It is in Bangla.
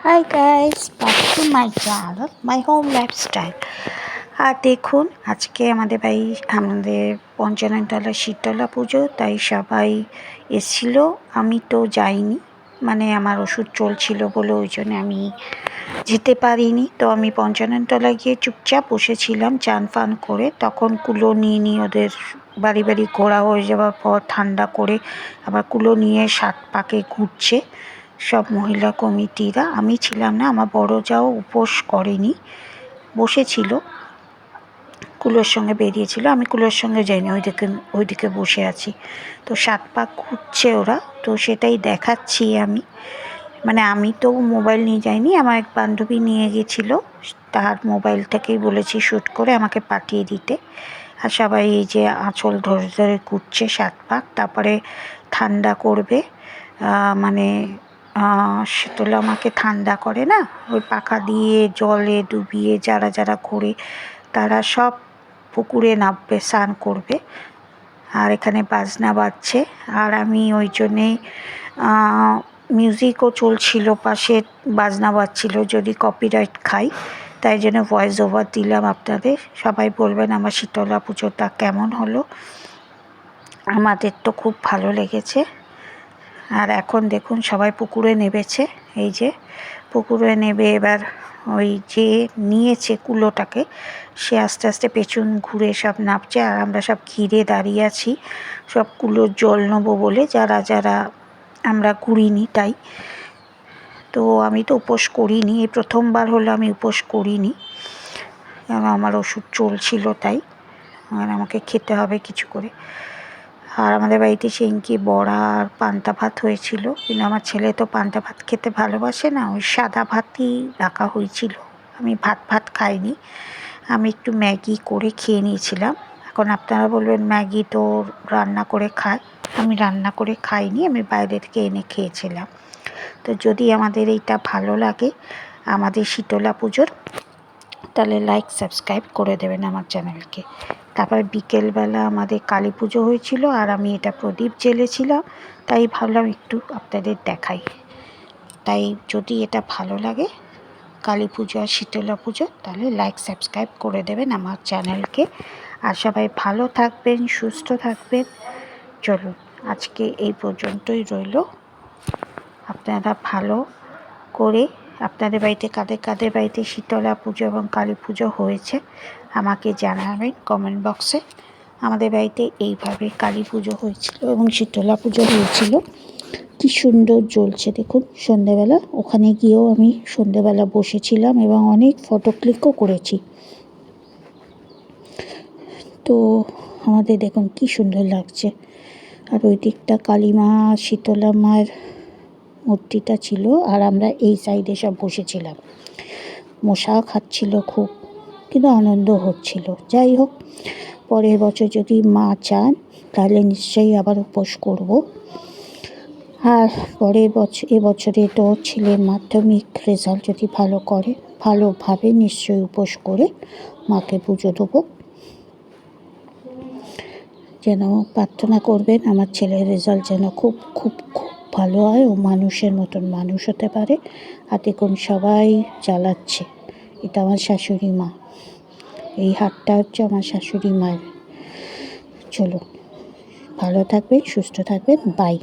High guys, back to my channel my home lifestyle. আর দেখুন, আজকে আমাদের পঞ্চাননতলা শীতলা পুজো, তাই সবাই এসেছিল। আমি তো যাইনি, মানে আমার ওষুধ চলছিল বলে ওই জন্য আমি যেতে পারিনি। তো আমি পঞ্চাননতলায় গিয়ে চুপচাপ বসেছিলাম চান ফান করে। তখন কুলো নিয়ে ওদের বাড়ি বাড়ি ঘোরা হয়ে যাওয়ার পর ঠান্ডা করে আবার কুলো নিয়ে 7 পাকে ঘুরছে সব মহিলা কমিটিরা। আমি ছিলাম না, আমার বড় যাও উপোস করেনি, বসেছিল, কুলোর সঙ্গে বেরিয়েছিল। আমি কুলোর সঙ্গে যাইনি, ওইদিকে বসে আছি। তো 7 পাক ঘুরছে ওরা, তো সেটাই দেখাচ্ছি আমি। মানে আমি তো মোবাইল নিয়ে যাইনি, আমার এক বান্ধবী নিয়ে গেছিল, তার মোবাইল থেকেই বলেছি শ্যুট করে আমাকে পাঠিয়ে দিতে। আর সবাই এই যে আঁচল ধরে ধরে ঘুরছে 7 পাক। তারপরে ঠান্ডা করবে, মানে শীতলা মাকে ঠান্ডা করে না, ওই পাখা দিয়ে জলে ডুবিয়ে যারা যারা করে তারা সব পুকুরে নামবে, স্নান করবে। আর এখানে বাজনা বাজছে, আর আমি ওই জন্যেই মিউজিকও চলছিল পাশে, বাজনা বাজছিল, যদি কপিরাইট খাই তাই জন্য ভয়েস ওভার দিলাম আপনাদের। সবাই বলবেন আমার শীতলা পুজোটা কেমন হলো। আমাদের তো খুব ভালো লেগেছে। আর এখন দেখুন সবাই পুকুরে নেমেছে, এই যে পুকুরে নেবে। এবার ওই যে নিয়েছে কুলোটাকে, সে আস্তে আস্তে পেছন ঘুরে সব নামছে, আর আমরা সব ঘিরে দাঁড়িয়ে আছি সব কুলোর জল নেবো বলে, যারা যারা আমরা ঘুরিনি তাই। তো আমি তো উপোস করিনি, এই প্রথমবার হলো আমি উপোস করিনি, আমার ওষুধ চলছিল তাই। আর আমাকে খেতে হবে কিছু করে। আর আমাদের বাড়িতে সেদিনকে বড়া আর পান্তা ভাত হয়েছিল, কিন্তু আমার ছেলে তো পান্তা ভাত খেতে ভালোবাসে না, ওই সাদা ভাতই রাখা হয়েছিল। আমি ভাত খাইনি, আমি একটু ম্যাগি করে খেয়ে নিয়েছিলাম। এখন আপনারা বলবেন ম্যাগি তো রান্না করে খায়, আমি রান্না করে খাইনি, আমি বাইরে থেকে এনে খেয়েছিলাম। তো যদি আমাদের এইটা ভালো লাগে আমাদের শীতলা পুজোর, তাহলে লাইক সাবস্ক্রাইব করে দেবেন আমার চ্যানেলকে। তারপর বিকেলবেলা আমাদের কালী পুজো হয়েছিল, আর আমি এটা প্রদীপ জ্বেলেছিলাম, তাই ভাবলাম একটু আপনাদের দেখাই। তাই যদি এটা ভালো লাগে কালী পুজো আর শীতলা পুজো, তাহলে লাইক সাবস্ক্রাইব করে দেবেন আমার চ্যানেলকে। আর সবাই ভালো থাকবেন, সুস্থ থাকবেন। চলুন আজকে এই পর্যন্তই রইল। আপনারা ভালো করে আপনাদের বাড়িতে কাদের বাড়িতে শীতলা পুজো এবং কালী পুজো হয়েছে আমাকে জানাবেন কমেন্ট বক্সে। আমাদের বাড়িতে এইভাবে কালী পুজো হয়েছিল এবং শীতলা পুজো হয়েছিল। কি সুন্দর জ্বলছে দেখুন সন্ধেবেলা, ওখানে গিয়েও আমি সন্ধেবেলা বসেছিলাম এবং অনেক ফটো ক্লিকও করেছি। তো আমাদের দেখুন কি সুন্দর লাগছে। আর ওই দিকটা কালী মা শীতলা মায়ের মূর্তিটা ছিল, আর আমরা এই সাইডে সব বসেছিলাম। মশা খাচ্ছিল খুব, কিন্তু আনন্দ হচ্ছিল। যাই হোক, পরের বছর যদি মা চান তাহলে নিশ্চয়ই আবার উপোস করব। আর পরের বছর, এবছরে তো ছেলের মাধ্যমিক রেজাল্ট যদি ভালো করে, ভালোভাবে নিশ্চয়ই উপোস করে মাকে পুজো দেবো। যেন প্রার্থনা করবেন আমার ছেলের রেজাল্ট যেন খুব খুব খুব ভালো হয়, ও মানুষের মতন মানুষ হতে পারে। আর দেখুন সবাই জ্বালাচ্ছে, এটা আমার শাশুড়ি মা, এই হাতটা হচ্ছে আমার শাশুড়ি মায়ের। চলো ভালো থাকবেন, সুস্থ থাকবেন, বাই।